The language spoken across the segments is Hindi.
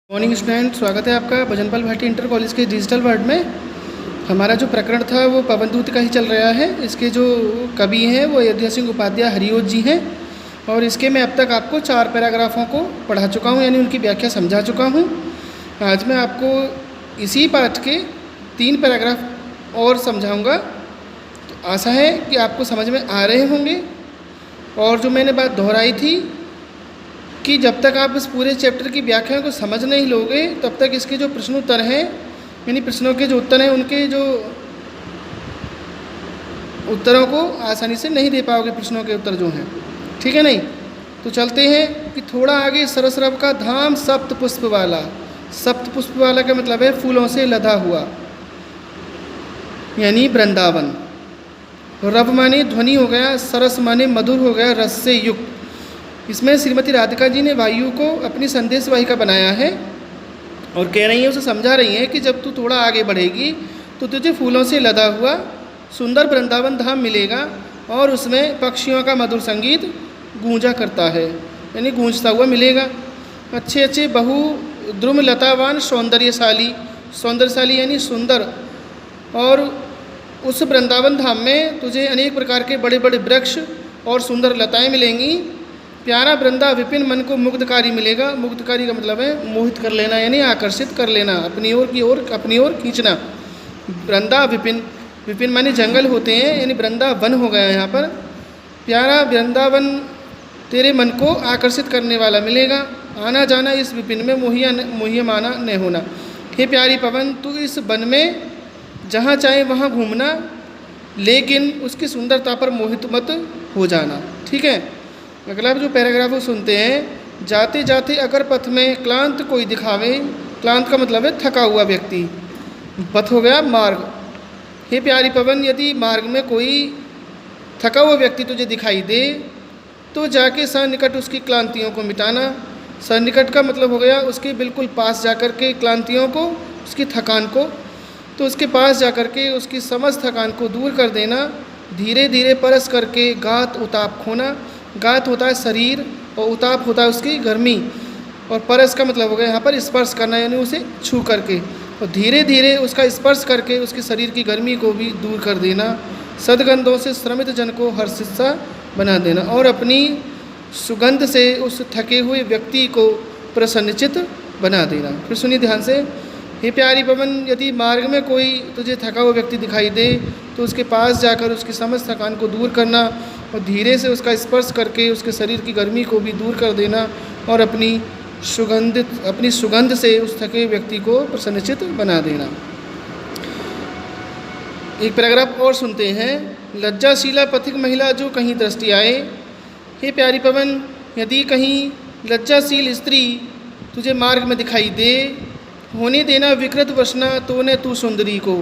मॉर्निंग स्टूडेंट, स्वागत है आपका भजनपाल भाटी इंटर कॉलेज के डिजिटल वर्ल्ड में। हमारा जो प्रकरण था वो पवनदूत का ही चल रहा है। इसके जो कवि हैं वो अयोध्या सिंह उपाध्याय हरिओत जी हैं और इसके मैं अब तक आपको 4 पैराग्राफों को पढ़ा चुका हूँ, यानी उनकी व्याख्या समझा चुका हूँ। आज मैं आपको इसी पाठ के 3 पैराग्राफ और समझाऊँगा। तो आशा है कि आपको समझ में आ रहे होंगे। और जो मैंने बात दोहराई थी कि जब तक आप इस पूरे चैप्टर की व्याख्या को समझ नहीं लोगे तब तक इसके जो प्रश्नोत्तर हैं, यानी प्रश्नों के जो उत्तर हैं, उनके जो उत्तरों को आसानी से नहीं दे पाओगे। प्रश्नों के उत्तर जो हैं, ठीक है नहीं। तो चलते हैं कि थोड़ा आगे। सरसरव का धाम सप्त पुष्प वाला। सप्त पुष्प वाला का मतलब है फूलों से लदा हुआ, यानी वृंदावन। रव माने ध्वनि हो गया, सरस माने मधुर हो गया, रस से युक्त। इसमें श्रीमती राधिका जी ने वायु को अपनी संदेश वाहिका बनाया है और कह रही हैं, उसे समझा रही हैं कि जब तू थोड़ा आगे बढ़ेगी तो तुझे फूलों से लदा हुआ सुंदर वृंदावन धाम मिलेगा और उसमें पक्षियों का मधुर संगीत गूंजा करता है, यानी गूंजता हुआ मिलेगा। अच्छे अच्छे बहु द्रुम लतावान सौंदर्यशाली, सौंदर्यशाली यानी सुंदर। और उस वृंदावन धाम में तुझे अनेक प्रकार के बड़े बड़े वृक्ष और सुंदर लताएँ मिलेंगी। प्यारा वृंदा विपिन मन को मुग्धकारी मिलेगा। मुग्धकारी का मतलब है मोहित कर लेना, यानी आकर्षित कर लेना, अपनी ओर खींचना। वृंदा विपिन, विपिन माने जंगल होते हैं, यानी वृंदा वन हो गया यहाँ पर। प्यारा वृंदावन तेरे मन को आकर्षित करने वाला मिलेगा। आना जाना इस विपिन में मोहियमाना न होना। हे प्यारी पवन, तू इस वन में जहाँ चाहे वहाँ घूमना, लेकिन उसकी सुंदरता पर मोहित मत हो जाना, ठीक है। अगला जो पैराग्राफ वो सुनते हैं। जाते जाते अगर पथ में क्लांत कोई दिखावे। क्लांत का मतलब है थका हुआ व्यक्ति। पथ हो गया मार्ग। हे प्यारी पवन, यदि मार्ग में कोई थका हुआ व्यक्ति तुझे दिखाई दे तो जाके सन्निकट उसकी क्लांतियों को मिटाना। सन्निकट का मतलब हो गया उसके बिल्कुल पास जाकर के क्लांतियों को, उसकी थकान को, तो उसके पास जाकर के उसकी समस्त थकान को दूर कर देना। धीरे धीरे परस करके गात उताप खोना। गात होता है शरीर और उताप होता है उसकी गर्मी। और परस का मतलब हो गया यहाँ पर स्पर्श करना, यानी उसे छू करके और धीरे धीरे उसका स्पर्श करके उसके शरीर की गर्मी को भी दूर कर देना। सदगंधों से श्रमित जन को हर्षित सा बना देना और अपनी सुगंध से उस थके हुए व्यक्ति को प्रसन्नचित बना देना। फिर सुनिए ध्यान से। हे प्यारी पवन, यदि मार्ग में कोई तुझे थका हुआ व्यक्ति दिखाई दे तो उसके पास जाकर उसकी समस्त थकान को दूर करना और धीरे से उसका स्पर्श करके उसके शरीर की गर्मी को भी दूर कर देना और अपनी सुगंध से उस थके व्यक्ति को प्रसन्नचित बना देना। एक पैराग्राफ और सुनते हैं। लज्जाशीला पथिक महिला जो कहीं दृष्टि आए। हे प्यारी पवन, यदि कहीं लज्जाशील स्त्री तुझे मार्ग में दिखाई दे, होने देना विकृत वसना तो ने तू सुंदरी को।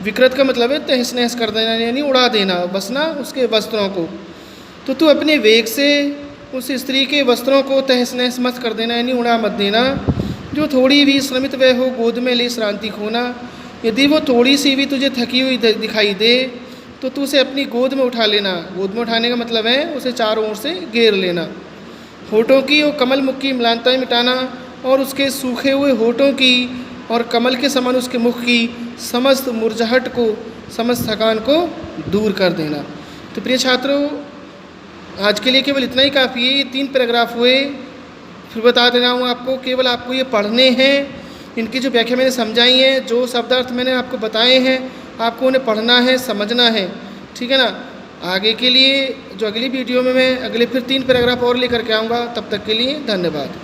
विकृत का मतलब है तहस नहस कर देना, यानी उड़ा देना, बसना उसके वस्त्रों को। तो तू अपने वेग से उस स्त्री के वस्त्रों को तहस नहस मत कर देना, यानी उड़ा मत देना। जो थोड़ी भी श्रमित वह हो गोद में ले श्रांति खोना। यदि वो थोड़ी सी भी तुझे थकी हुई दिखाई दे तो तू उसे अपनी गोद में उठा लेना। गोद में उठाने का मतलब है उसे चारों ओर से घेर लेना। होठों की और कमल मुख की म्लानताएँ मिटाना और उसके सूखे हुए होठों की और कमल के समान उसके मुख की समस्त मुरझाहट को, समस्त थकान को दूर कर देना। तो प्रिय छात्रों, आज के लिए केवल इतना ही काफ़ी है। ये 3 पैराग्राफ हुए। फिर बता दे रहा हूँ आपको, केवल आपको ये पढ़ने हैं। इनकी जो व्याख्या मैंने समझाई है, जो शब्दार्थ मैंने आपको बताए हैं, आपको उन्हें पढ़ना है, समझना है, ठीक है ना। आगे के लिए जो अगली वीडियो में मैं अगले फिर 3 पैराग्राफ और लेकर के आऊँगा। तब तक के लिए धन्यवाद।